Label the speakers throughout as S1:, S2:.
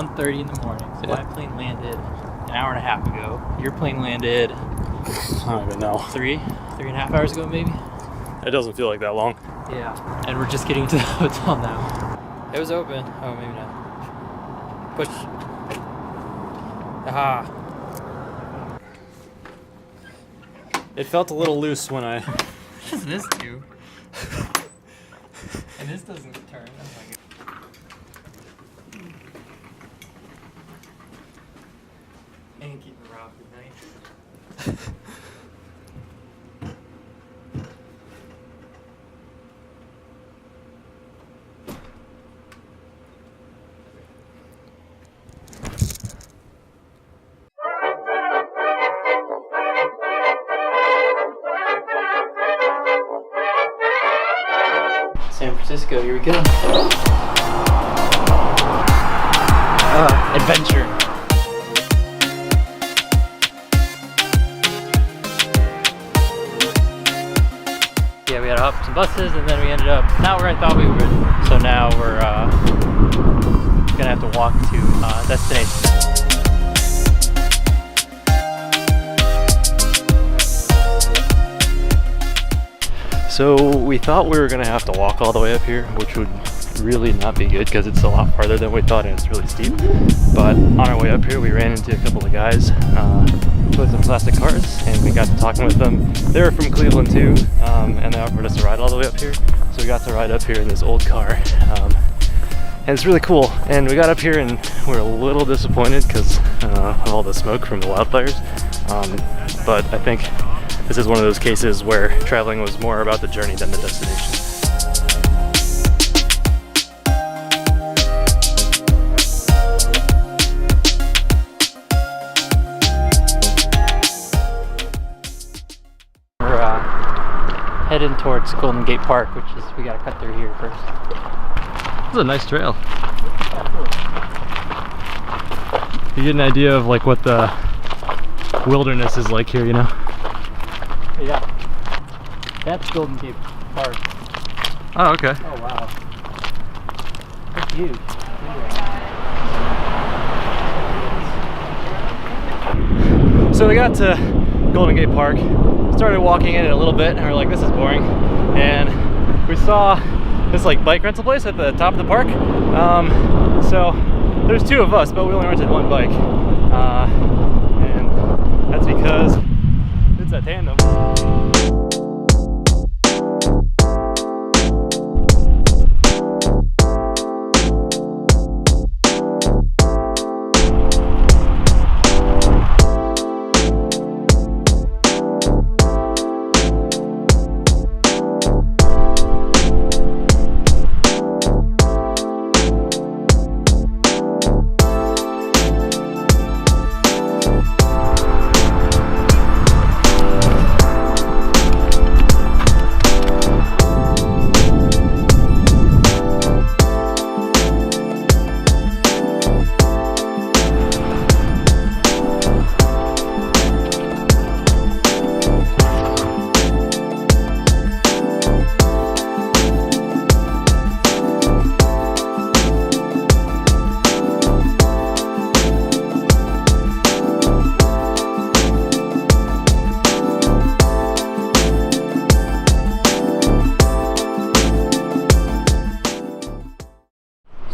S1: 1:30 in the morning. So my plane landed an hour and a half ago. Your plane landed,
S2: I don't even know.
S1: 3.5 hours ago maybe?
S2: It doesn't feel like that long.
S1: Yeah. And we're just getting to the hotel now. It was open. Oh, maybe not. Push. Aha.
S2: It felt a little loose when I...
S1: What does this do? And this doesn't turn. Oh my God. And keep it rough at night. San Francisco, here we go. Adventure. Yeah, we had to hop some buses and then we ended up not where I thought we would. So now we're gonna have to walk to destination.
S2: So we thought we were gonna have to walk all the way up here, which would really not be good because it's a lot farther than we thought and it's really steep. But on our way up here, we ran into a couple of guys with some plastic cars, and we got to talking with them. They were from Cleveland too, and they offered us a ride all the way up here. So we got to ride up here in this old car, and it's really cool. And we got up here and we're a little disappointed because of all the smoke from the wildfires. But I think this is one of those cases where traveling was more about the journey than the destination.
S1: We're heading towards Golden Gate Park, which is, we gotta cut through here first.
S2: This is a nice trail. You get an idea of like what the wilderness is like here, you know?
S1: Yeah. That's Golden Gate Park.
S2: Oh, okay.
S1: Oh, wow. That's huge.
S2: So we got to Golden Gate Park, started walking in it a little bit, and we were like, this is boring. And we saw this like bike rental place at the top of the park. So there's two of us, but we only rented one bike. And that's because it's a tandem.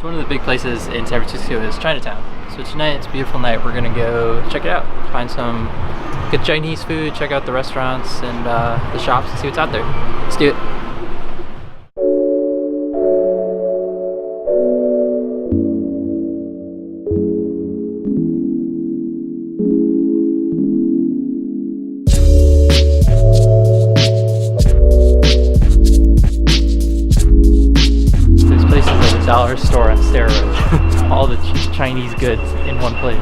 S1: One of the big places in San Francisco is Chinatown. So tonight, it's a beautiful night. We're gonna go check it out. Find some good Chinese food, check out the restaurants and the shops and see what's out there. Let's do it. Dollar store on steroids. All the Chinese goods in one place.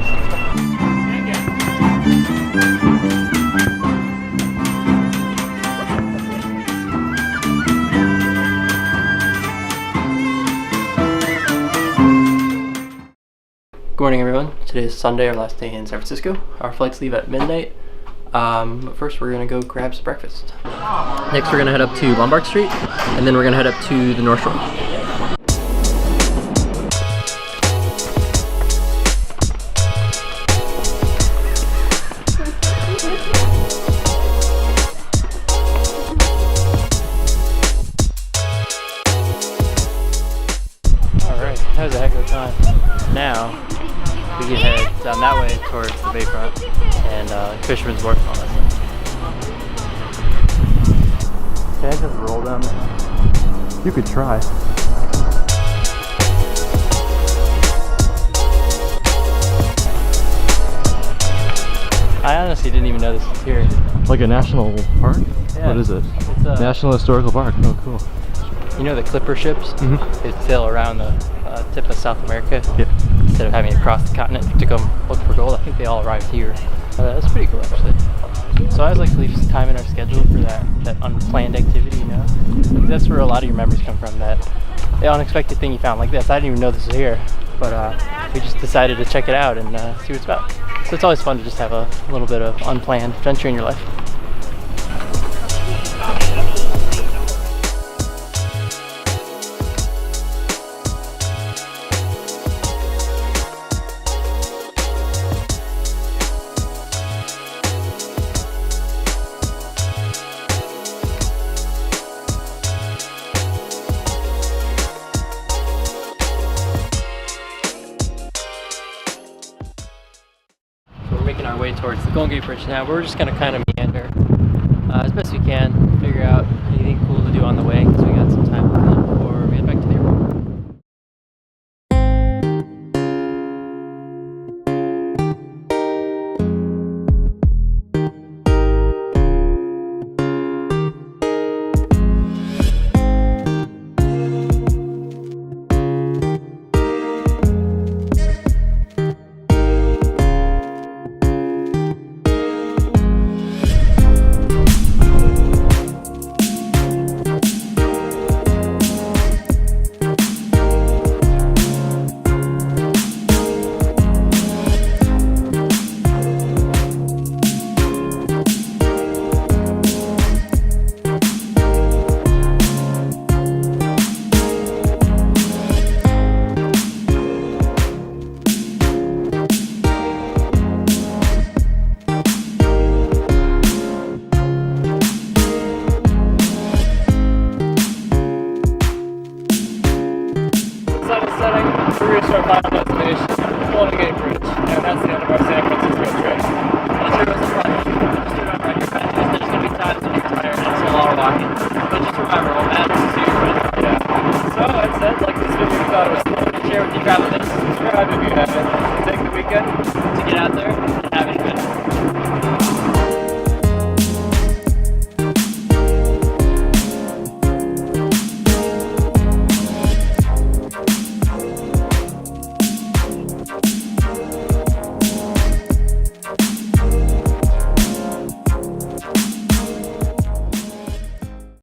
S1: Good morning, everyone. Today is Sunday, our last day in San Francisco. Our flights leave at midnight. But first we're gonna go grab some breakfast. Next we're gonna head up to Lombard Street, and then we're gonna head up to the North Shore. Now we can head down that way towards the bayfront and Fisherman's Wharf and all that stuff. Can I just roll down there?
S2: You could try.
S1: I honestly didn't even know this was here.
S2: Like a national park?
S1: Yeah.
S2: What is it?
S1: It's a
S2: National Historical Park. Oh, cool.
S1: You know the clipper ships?
S2: Mm-hmm.
S1: They sail around the tip of South America.
S2: Yeah.
S1: Instead of having to cross the continent to come look for gold, I think they all arrived here. That's pretty cool, actually. So I always like to leave some time in our schedule for that unplanned activity, you know? That's where a lot of your memories come from, that the unexpected thing you found like this. I didn't even know this was here, but we just decided to check it out and see what it's about. So it's always fun to just have a little bit of unplanned adventure in your life. Making our way towards the Golden Gate Bridge now. We're just going to kind of meander as best we can, figure out anything cool to do on the way, because we got some time before we head back to the airport. We're going to our final destination, Golden Gate Bridge, and that's the end of our San Francisco trip. I'm sure it was fun. Just remember on your benches, there's going to be times when you're tired and it's a lot of walking. But just remember, what matters is your friend. Yeah. So, that said, like this video, you thought it was fun to share with you, grab a list, subscribe if you haven't. Take the weekend.